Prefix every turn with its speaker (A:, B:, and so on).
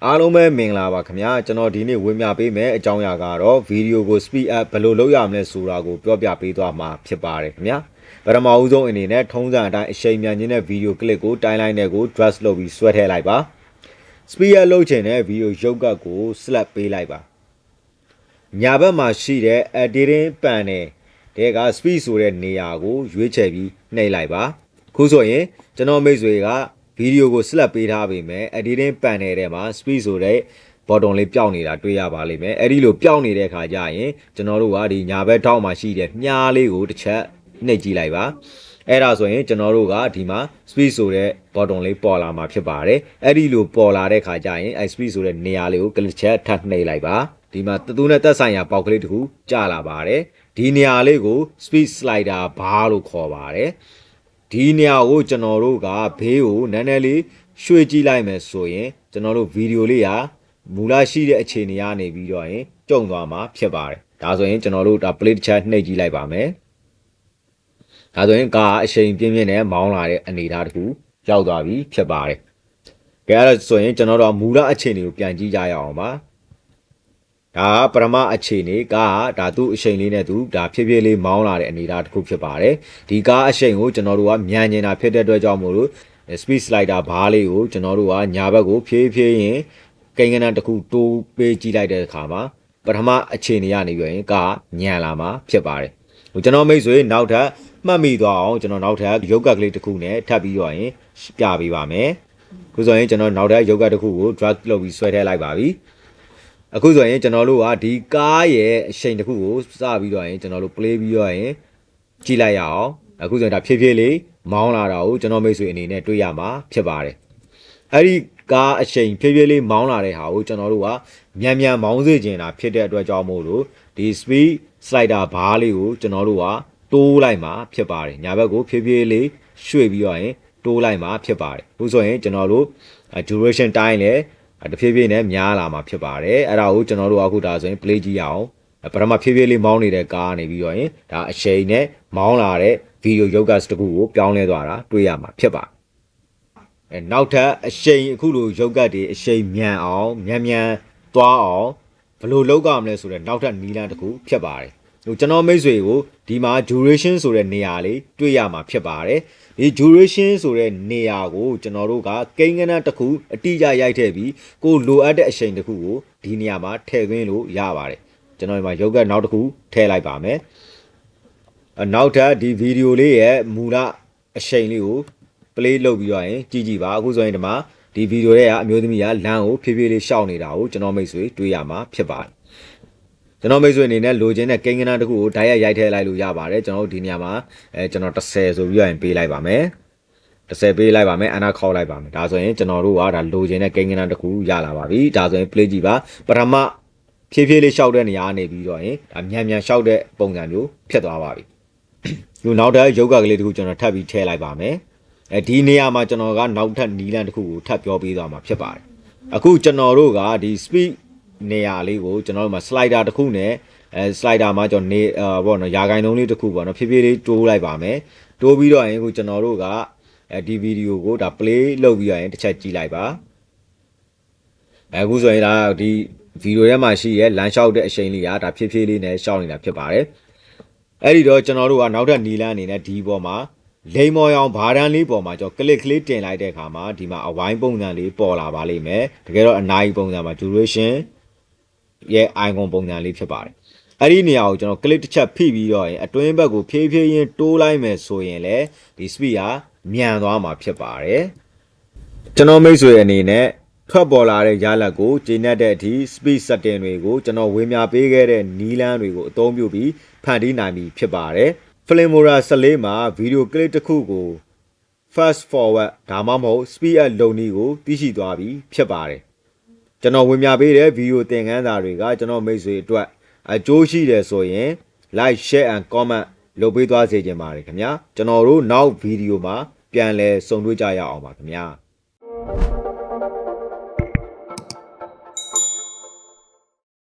A: အားလုံးပဲမင်္ဂလာပါခင်ဗျာကျွန်တော်ဒီနေ့ဝေမျှပေးမယ်အကြောင်းအရာကတော့ဗီဒီယိုကို speed up ဘယ်လိုလုပ်ရမလဲဆိုတာကိုပြောပြပေးသွားမှာဖြစ်ပါတယ်ခင်ဗျာပထမဦးဆုံးအနေနဲ့ထုံးစံအတိုင်းအရှိန်မြန်ခြင်းတဲ့ဗီဒီယိုကလစ်ကိုတိုင်းလိုင်းတဲ့ကို drag လုပ်ပြီးဆွဲထည့်လိုက်ပါ speed up လုပ်ချင်တဲ့ဗီဒီယိုရုပ်ကတ်ကို select ပေးလိုက်ပါညာဘက်မှာရှိတဲ့ editing panel တဲ့က speed ဆိုတဲ့နေရာကိုရွေးချယ်ပြီးနှိပ်လိုက်ပါခုဆိုရင်ကျွန်တော်မိတ်ဆွေကဗီဒီယိုကို select ပေးထားပေမဲ့ editing panel ထဲမှာ speed ဆိုတဲ့ button လေးပျောက်နေတာတွေ့ရပါလိမ့်မယ်အဲ့ဒီလိုပျောက်နေတဲ့အခါကျရင်ကျွန်တော်တို့ကဒီညာဘက်ထောက်မှာရှိတဲ့မြားလေးကိုတစ်ချက်နှိပ်ကြည့်လိုက်ပါအဲ့ဒါဆိုရင်ကျွန်တော်တို့ကဒီမှာ speed ဆိုတဲ့ button လေးပေါ်လာမှာဖြစ်ပါတယ်အဲ့ဒီလိုပေါ်လာတဲ့အခါကျရင် speed ဆိုတဲ့နေရာလေးကိုကလစ်ချက်ထပ်နှိပ်လိုက်ပါဒီမှာတူနဲ့သက်ဆိုင်ရာပေါက်ကလေးတစ်ခုကျလာပါတယ်ဒီနေရာလေးကို speed slider bar လို့ခေါ်ပါတယ်ဒီနေရာကိုကျွန်တော်တို့ကဘေးကိုနည်းနည်းလေးရွှေ့ကြည့်လိုက်မယ်ဆိုရင်ကျွန်တော်တို့ဗီဒီယိုလေးဟာမူလရှိတဲ့အခြေအနေကနေပြီးတော့ရင်ကျုံသွားမှာဖြစ်ပါတယ်ဒါဆိုရင်ကျွန်တော်တို့ဒါ play တစ်ချက်နှိပ်ကြည့်လိုက်ပါမယ်ဒါဆိုရင်ကားအရှိန်ပြင်းပြင်းနဲ့မောင်းလာတဲ့အနေအထားတစ်ခုရောက်သွားပြီဖြစ်ပါတယ်ကဲအဲ့ဒါဆိုရင်ကျွန်တော်တို့မူလအခြေအနေကိုပြန်ကြည့်ကြရအောင်ပါဒါပရမအခြေအနေကားဒါသူ့အရှိန်လေးနဲ့သူဒါဖြည်းဖြည်းလေးမောင်းလာတဲ့အနေအထားတစ်ခုဖြစ်ပါတယ်ဒီကားအရှိန်ကိုကျွန်တော်တို့ကမြန်နေတာဖြစ်တဲ့အတွက်ကြောင့်မို့လို့ speed slider bar လေးကိုကျွန်တော်တို့ကညာဘက်ကိုဖြည်းဖြည်းရင်ကိန်းကနန်းတစ်ခုတိုးပေးကြည့်လိုက်တဲ့အခါမှာပထမအခြေအနေကနေပြီးရင်ကားညံလာမှာဖြစ်ပါတယ်ဟိုကျွန်တော်မိတ်ဆွေနောက်ထပ်မှတ်မိသွားအောင်ကျွန်တော်နောက်ထပ်ရုပ်ကတ်ကလေးတစ်ခုနဲ့ထပ်ပြီးတော့ရင်ပြပေးပါမယ်ခုဆိုရင်ကျွန်တော်နောက်ထပ်ရုပ်ကတ်တစ်ခုကို drag လုပ်ပြီးဆွဲထည့်လိုက်ပါပြီအခုဆိုရင်ကျွန်တော်တို့ကဒီကားရဲ့အရှိန်တစ်ခုကိုစပြီးတော့ရင်ကျွန်တော်တို့ play ပြီးတော့ရင်ကြည့်လိုက်ရအောင်အခုဆိုရင်ဒါဖြည်းဖြည်းလေးမောင်းလာတာကိုကျွန်တော်မိတ်ဆွေအနေနဲ့တွေ့ရမှာဖြစ်ပါတယ်အဲ့ဒီကားအရှိန်ဖြည်းဖြည်းလေးမောင်းလာတဲ့ဟာကိုကျွန်တော်တို့ကမြန်မြန်မောင်းစေချင်တာဖြစ်တဲ့အတွက်ကြောင့်မို့လို့ဒီ speed slider bar လေးကိုကျွန်တော်တို့ကတိုးလိုက်မှာဖြစ်ပါတယ်ညာဘက်ကိုဖြည်းဖြည်းလေးရွှေ့ပြီးတော့ရင်တိုးလိုက်မှာဖြစ်ပါတယ်အခုဆိုရင်ကျွန်တော်တို့ duration time လည်းတဖြည်းဖြည်းနဲ့များလာမှာဖြစ်ပါတယ်အဲ့ဒါကိုကျွန်တော်တို့အခုဒါဆိုရင် play ကြည့်ရအောင်ပထမဖြည်းဖြည်းလေးမောင်းနေတဲ့ကားနေပြီးတော့ရင်ဒါအရှိန်နဲ့မောင်းလာတဲ့ဗီဒီယိုရုပ်ကတ်တစ်ခုကိုပြောင်းလဲသွားတာတွေ့ရမှာဖြစ်ပါတယ်နောက်ထပ်အရှိန်အခုလိုရုပ်ကတ်တွေအရှိန်မြန်အောင်မြန်သွားအောင်ဘယ်လိုလုပ်ကြမလဲဆိုတော့နောက်ထပ်နည်းလမ်းတစ်ခုဖြစ်ပါတယ်ဟိုကျွန်တော်မိတ်ဆွေကိုဒီမှာ duration ဆိုတဲ့နေရာလေးတွေ့ရမှာဖြစ်ပါတယ်ဒီ duration ဆိုတဲ့နေရာကိုကျွန်တော်တို့ကကိန်းကနန်းတစ်ခုအတိအကျရိုက်ထည့်ပြီးကိုလိုအပ်တဲ့အရှိန်တစ်ခုကိုဒီနေရာမှာထည့်သွင်းလို့ရပါတယ်ကျွန်တော်ဒီမှာရုပ်ကတ်နောက်တစ်ခုထည့်လိုက်ပါမယ်နောက်ထပ်ဒီဗီဒီယိုလေးရဲ့မူလအရှိန်လေးကို play လုပ်ပြီးတော့ရင်ကြည့်ကြည့်ပါအခုဆိုရင်ဒီမှာဒီဗီဒီယိုရဲ့အမျိုးသမီးကလမ်းကိုဖြည်းဖြည်းလေးရှောက်နေတာကိုကျွန်တော်မိတ်ဆွေတွေ့ရမှာဖြစ်ပါတယ်ကျွန်တော်မိတ်ဆွေအနေနဲ့လိုချင်တဲ့ကိန်းကနန်းတစ်ခုကိုဓာတ်ရိုက်ရိုက်ထည့်လိုက်လို့ရပါတယ်ကျွန်တော်တို့ဒီနေရာမှာကျွန်တော်10ဆိုပြီးရင်ပေးလိုက်ပါမယ်10ပေးလိုက်ပါမယ်အနာခေါက်လိုက်ပါမယ်ဒါဆိုရင်ကျွန်တော်တို့ကဒါလိုချင်တဲ့ကိန်းကနန်းတစ်ခုရလာပါပြီဒါဆိုရင် play ကြည့်ပါပထမဖြည်းဖြည်းလေးရှောက်တဲ့နေရာနေပြီးတော့ရင်ဒါမြန်ရှောက်တဲ့ပုံစံမျိုးဖြစ်သွားပါပြီဒီနောက်ထပ်ရုပ်ကတ်ကလေးတစ်ခုကျွန်တော်ထပ်ပြီးထည့်လိုက်ပါမယ်ဒီနေရာမှာကျွန်တော်ကနောက်ထပ်နီလန်တစ်ခုကိုထပ်ပြောပေးသွားမှာဖြစ်ပါတယ်အခုကျွန်တော်တို့ကဒီ speed နေရာလေးကိုကျွန်တော်တို့မှာ slider တစ်ခုနဲ့slider မှာကျွန်တော်နေပေါ့နော်ရာဂိုင်နှုန်းလေးတစ်ခုပေါ့နော်ဖြည်းဖြည်းလေးတိုးလိုက်ပါမယ်တိုးပြီးတော့ရင်အခုကျွန်တော်တို့ကဒီဗီဒီယိုကိုဒါ play လုပ်ပြီးရင်တစ်ချက်ကြည့်လိုက်ပါအခုဆိုရင်ဒါဒီဗီဒီယိုထဲမှာရှိရဲ့လမ်းလျှောက်တဲ့အရှိန်လေးကဒါဖြည်းဖြည်းလေးနဲ့ရှောက်နေတာဖြစ်ပါတယ်အဲ့ဒီတော့ကျွန်တော်တို့ကနောက်ထပ်နီလန်အနေနဲ့ဒီပေါ်မှာလိမ်မော်ရောင်ဘာတန်းလေးပေါ်မှာကျွန်တော်ကလစ်ကလေးတင်လိုက်တဲ့အခါမှာဒီမှာအဝိုင်းပုံစံလေးပေါ်လာပါလိမ့်မယ်တကယ်တော့အနားပုံစံမှာ duration ရဲ့ icon ပုံစံလေးဖြစ်ပါတယ်အဲ့ဒီနေရာကိုကျွန်တော်ကလစ်တစ်ချက်ဖိပြီးတော့ရင်အတွင်းဘက်ကိုဖြည်းဖြည်းချင်းတိုးလိုက်မယ်ဆိုရင်လည်းဒီ speed ကမြန်သွားမှာဖြစ်ပါတယ်ကျွန်တော်မိတ်ဆွေအနေနဲ့ထွက်ပေါ်လာတဲ့ရလဒ်ကိုကျေနပ်တဲ့အထိ speed setting တွေကိုကျွန်တော်ဝေမျှပေးခဲ့တဲ့နီးလန်းတွေကိုအသုံးပြုပြီးဖန်တီးနိုင်ပြီဖြစ်ပါတယ်Filmora 14မှာဗီဒီယိုကလစ်တစ်ခုကို fast forward ဒါမှမဟုတ် speed up လုပ်နည်းကိုသိရှိသွားပြီဖြစ်ပါတယ်ကျွန်တော်ဝင်ပြပေးတဲ့ဗီဒီယိုသင်ခန်းစာတွေကကျွန်တော်မိတ်ဆွေအတွက်အကျိုးရှိတယ်ဆိုရင် like share and comment လုပ်ပေးသွားစေချင်ပါတယ်ခင်ဗျာကျွန်တော်တို့နောက်ဗီဒီယိုမှာပြန်လည်ဆုံတွေ့ကြရအောင်ပါခင်ဗျာ